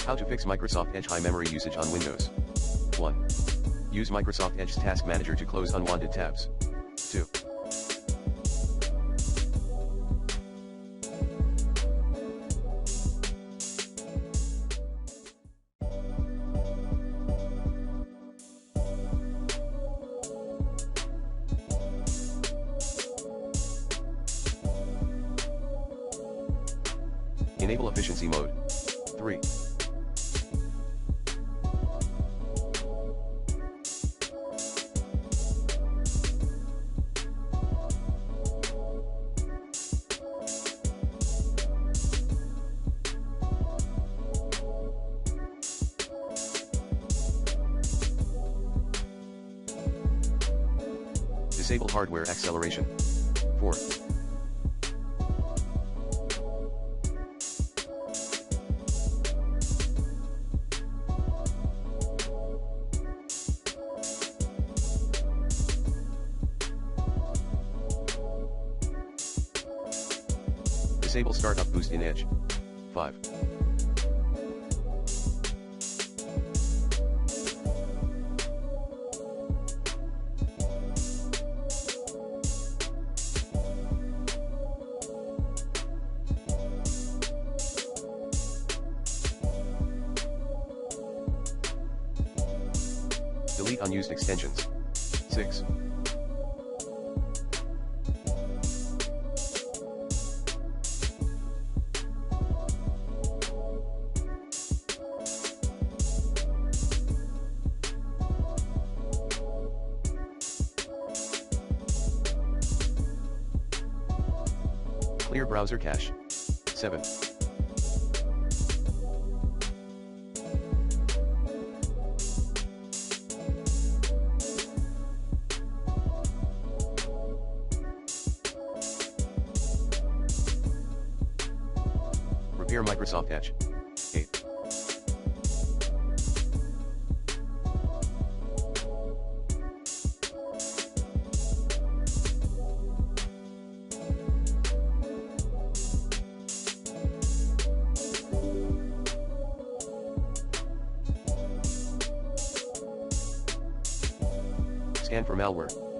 How to fix Microsoft Edge high memory usage on Windows. 1. Use Microsoft Edge's Task Manager to close unwanted tabs. 2. Enable efficiency mode. 3. Disable hardware acceleration. 4. Disable Startup Boost in Edge. 5. Delete unused extensions. 6. Clear browser cache. 7. Repair Microsoft Edge. 8. Scan for malware.